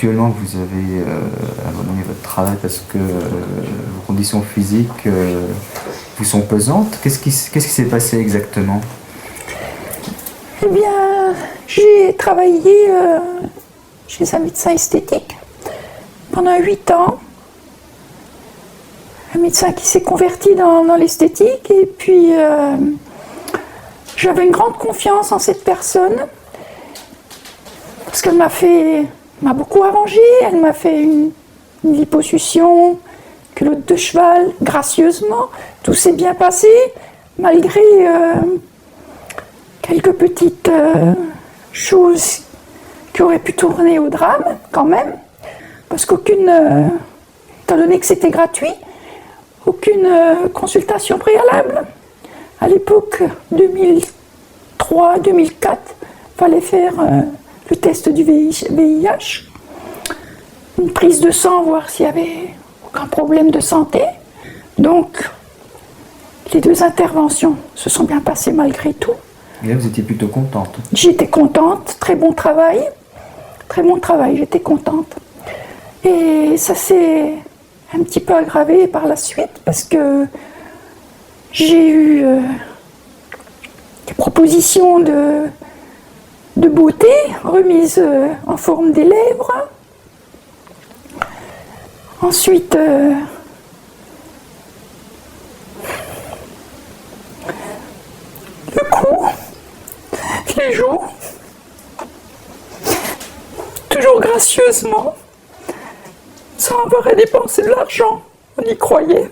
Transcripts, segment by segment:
actuellement vous avez abandonné votre travail parce que vos conditions physiques vous sont pesantes. Qu'est-ce qui s'est passé exactement? Eh bien, j'ai travaillé chez un médecin esthétique pendant 8 ans. Un médecin qui s'est converti dans l'esthétique, et puis j'avais une grande confiance en cette personne parce qu'elle m'a beaucoup arrangé. Elle m'a fait une liposuction, culotte de cheval, gracieusement. Tout s'est bien passé malgré quelques petites choses qui auraient pu tourner au drame quand même, parce qu'aucune, étant donné que c'était gratuit, aucune consultation préalable. À l'époque 2003-2004, il fallait faire le test du VIH, une prise de sang, voir s'il n'y avait aucun problème de santé. Donc, les 2 interventions se sont bien passées malgré tout. Et là, vous étiez plutôt contente? J'étais contente, très bon travail, j'étais contente. Et ça s'est un petit peu aggravé par la suite parce que j'ai eu des propositions de beauté, remise en forme des lèvres. Ensuite, le cou, les joues, toujours gracieusement, sans avoir à dépenser de l'argent, on y croyait.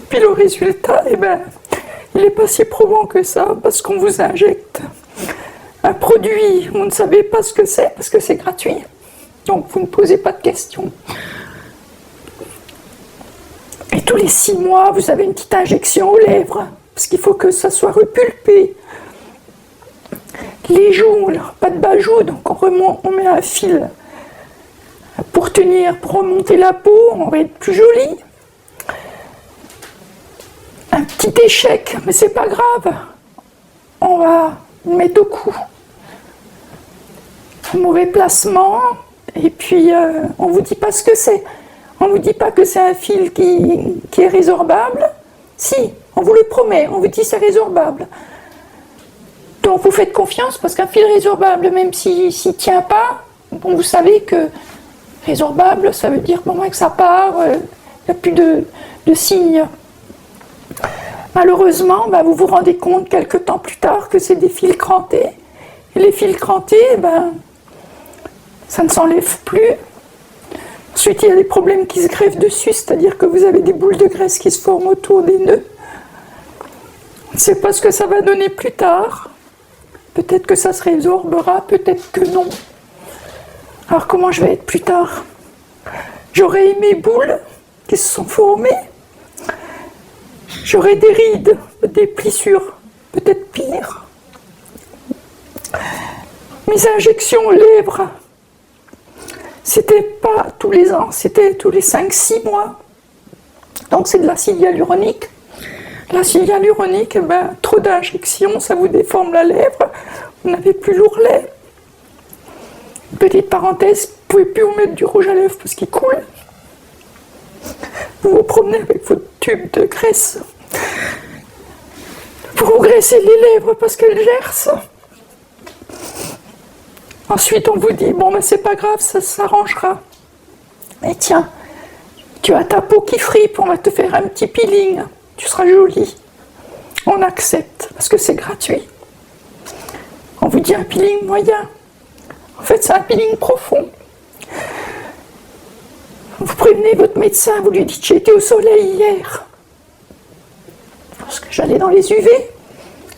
Puis le résultat, eh ben, il n'est pas si probant que ça, parce qu'on vous injecte un produit, vous ne savez pas ce que c'est, parce que c'est gratuit. Donc vous ne posez pas de questions. Et tous les 6 mois, vous avez une petite injection aux lèvres, parce qu'il faut que ça soit repulpé. Les joues, alors, pas de bas-joues, donc on met un fil pour tenir, pour remonter la peau, on va être plus joli. Un petit échec, mais c'est pas grave, on va le mettre au cou. Un mauvais placement, et puis on vous dit pas ce que c'est. On vous dit pas que c'est un fil qui est résorbable. Si, on vous le promet, on vous dit c'est résorbable. Donc vous faites confiance, parce qu'un fil résorbable, même s'il ne tient pas, bon, vous savez que résorbable, ça veut dire bon, que ça part, il n'y a plus de signes. Malheureusement, vous vous rendez compte quelques temps plus tard que c'est des fils crantés. Et les fils crantés, ça ne s'enlève plus. Ensuite, il y a des problèmes qui se greffent dessus, c'est-à-dire que vous avez des boules de graisse qui se forment autour des nœuds. On ne sait pas ce que ça va donner plus tard. Peut-être que ça se résorbera, peut-être que non. Alors comment je vais être plus tard? J'aurai mes boules qui se sont formées. J'aurai des rides, des plissures, peut-être pire. Mes injections aux lèvres, c'était pas tous les ans, c'était tous les 5-6 mois. Donc c'est de l'acide hyaluronique. L'acide hyaluronique, trop d'injections, ça vous déforme la lèvre, vous n'avez plus l'ourlet. Petite parenthèse, vous ne pouvez plus vous mettre du rouge à lèvres parce qu'il coule. Vous vous promenez avec votre tube de graisse. Vous vous graissez les lèvres parce qu'elles gercent. Ensuite, on vous dit, c'est pas grave, ça s'arrangera. Mais tiens, tu as ta peau qui fripe, on va te faire un petit peeling. Tu seras jolie. On accepte, parce que c'est gratuit. On vous dit un peeling moyen. En fait, c'est un peeling profond. Vous prévenez votre médecin, vous lui dites, j'ai été au soleil hier. Parce que j'allais dans les UV,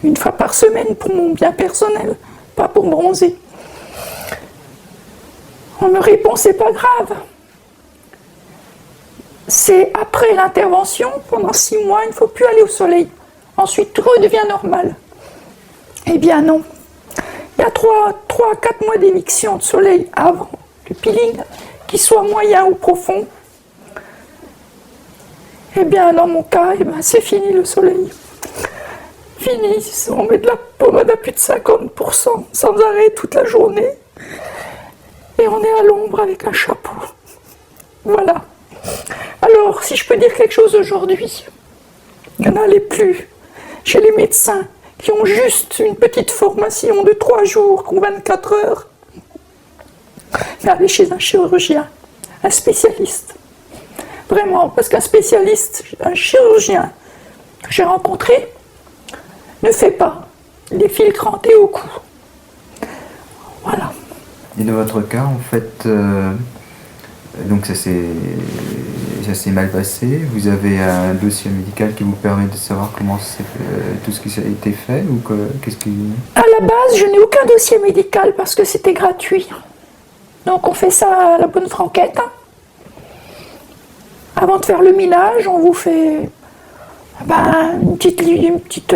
1 fois par semaine pour mon bien personnel, pas pour bronzer. On me répond, c'est pas grave. C'est après l'intervention, pendant 6 mois, il ne faut plus aller au soleil. Ensuite, tout redevient normal. Eh bien non. Il y a 3 à 4 mois d'émission de soleil avant le peeling, qu'il soit moyen ou profond. Eh bien, dans mon cas, c'est fini le soleil. Fini, on met de la pommade à plus de 50%, sans arrêt toute la journée. et on est à l'ombre avec un chapeau. Voilà. Alors, si je peux dire quelque chose aujourd'hui, n'allez plus chez les médecins qui ont juste une petite formation de 3 jours ou 24 heures, mais allez chez un chirurgien, un spécialiste. Vraiment, parce qu'un spécialiste, un chirurgien que j'ai rencontré, ne fait pas les fils crantés au cou. Voilà. Et dans votre cas, en fait, donc ça s'est mal passé. Vous avez un dossier médical qui vous permet de savoir comment tout ce qui a été fait ou qu'est-ce qui... À la base, je n'ai aucun dossier médical parce que c'était gratuit. Donc on fait ça à la bonne franquette. Avant de faire le minage, on vous fait une petite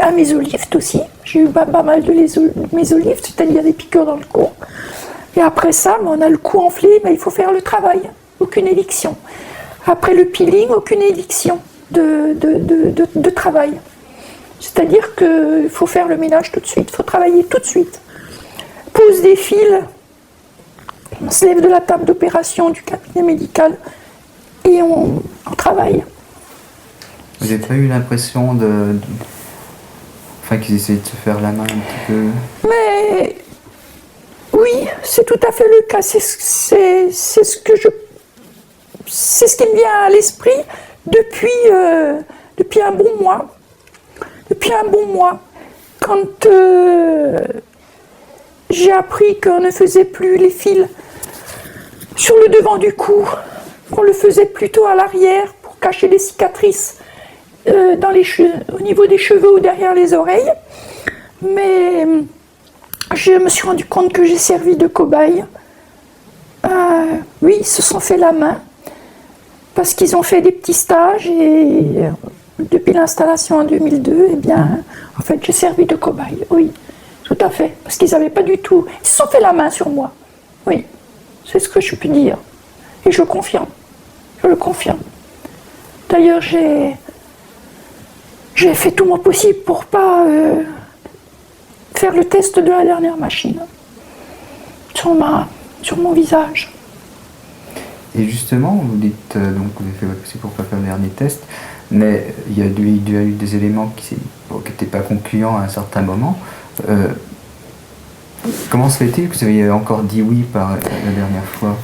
un mésolift aussi. J'ai eu pas mal de mésolift, c'est-à-dire des piqûres dans le cou. Et après ça, on a le cou enflé, mais il faut faire le travail. Aucune éviction. Après le peeling, aucune éviction de travail. C'est-à-dire qu'il faut faire le ménage tout de suite, il faut travailler tout de suite. Pose des fils, on se lève de la table d'opération du cabinet médical et on travaille. Vous n'avez pas eu l'impression qu'ils essaient de se faire la main un petit peu? Mais oui, c'est tout à fait le cas. C'est ce qui me vient à l'esprit depuis un bon mois. Depuis un bon mois, quand j'ai appris qu'on ne faisait plus les fils sur le devant du cou, qu'on le faisait plutôt à l'arrière pour cacher les cicatrices au niveau des cheveux ou derrière les oreilles. Mais je me suis rendu compte que j'ai servi de cobaye. Oui, ils se sont fait la main parce qu'ils ont fait des petits stages et depuis l'installation en 2002, eh bien, en fait, j'ai servi de cobaye. Oui, tout à fait, parce qu'ils n'avaient pas du tout... Ils se sont fait la main sur moi. Oui, c'est ce que je peux dire. Et je confirme. Je le confirme. D'ailleurs, j'ai fait tout mon possible pour ne pas faire le test de la dernière machine sur mon visage. Et justement, vous dites, donc vous avez fait votre possible pour ne pas faire le dernier test, mais il y a eu des éléments qui n'étaient pas concluants à un certain moment. Comment se fait-il que vous avez encore dit oui par la dernière fois?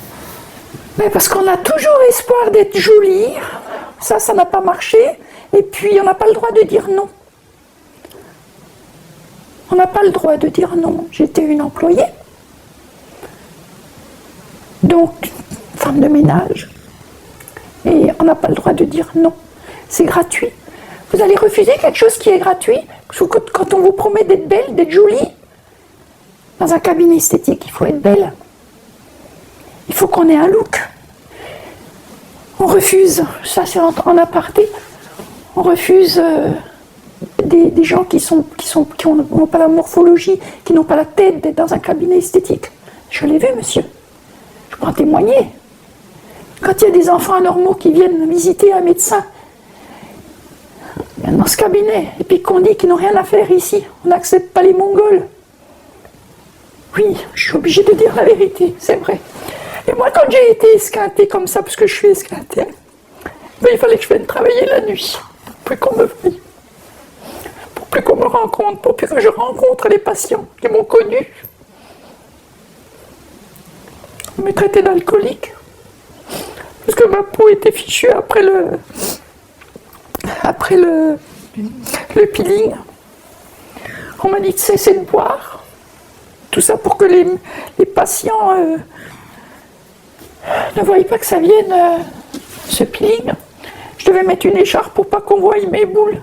Mais parce qu'on a toujours espoir d'être joli, ça n'a pas marché, et puis on n'a pas le droit de dire non. On n'a pas le droit de dire non. J'étais une employée, donc femme de ménage, et on n'a pas le droit de dire non. C'est gratuit. Vous allez refuser quelque chose qui est gratuit quand on vous promet d'être belle, d'être jolie. Dans un cabinet esthétique, il faut être belle. Il faut qu'on ait un look. On refuse, ça c'est en aparté, on refuse des gens qui n'ont pas la morphologie, qui n'ont pas la tête d'être dans un cabinet esthétique. Je l'ai vu, monsieur. Je peux en témoigner. Quand il y a des enfants anormaux qui viennent visiter un médecin dans ce cabinet, et puis qu'on dit qu'ils n'ont rien à faire ici, on n'accepte pas les Mongols. Oui, je suis obligée de dire la vérité, c'est vrai. Et moi, quand j'ai été esquintée comme ça, parce que je suis esquintée, il fallait que je vienne travailler la nuit, pour plus qu'on me voie, pour plus qu'on me rencontre, pour plus que je rencontre les patients qui m'ont connue. On me traitait d'alcoolique, parce que ma peau était fichue après le peeling. On m'a dit de cesser de boire. Tout ça pour que les patients ne voient pas que ça vienne, ce peeling. Je devais mettre une écharpe pour pas qu'on voie mes boules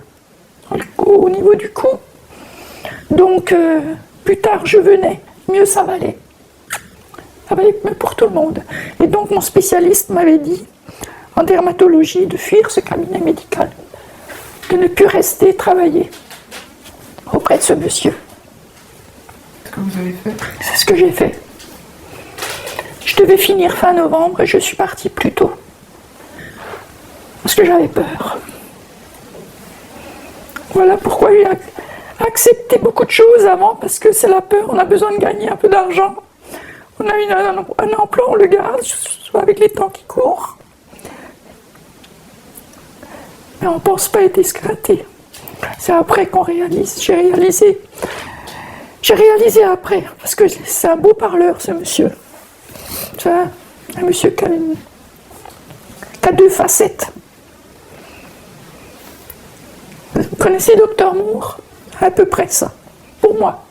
au niveau du cou. Donc, plus tard, je venais, mieux ça valait. Ça valait mieux pour tout le monde. Et donc, mon spécialiste m'avait dit, en dermatologie, de fuir ce cabinet médical, de ne plus rester travailler auprès de ce monsieur. C'est ce que vous avez fait? C'est ce que j'ai fait. Je devais finir fin novembre et je suis partie plus tôt. Parce que j'avais peur. Voilà pourquoi accepté beaucoup de choses avant parce que c'est la peur, on a besoin de gagner un peu d'argent. On a un emploi, on le garde, soit avec les temps qui courent. Mais on ne pense pas être esclaté. C'est après qu'on réalise. J'ai réalisé après, parce que c'est un beau parleur, ce monsieur. C'est un monsieur qui a deux facettes. Vous connaissez Docteur Moore? À peu près ça, pour moi.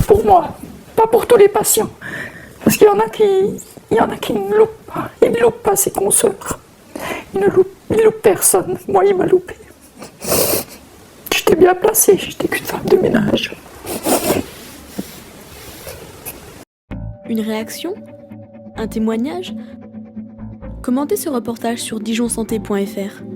Pour moi, pas pour tous les patients. Parce qu'il y en a qui ne loupent pas. Ils ne loupent pas ses consoeurs. Ils ne loupent personne. Moi, il m'a loupé. J'étais bien placée, j'étais qu'une femme de ménage. Une réaction? Un témoignage? Commentez ce reportage sur dijonsanté.fr.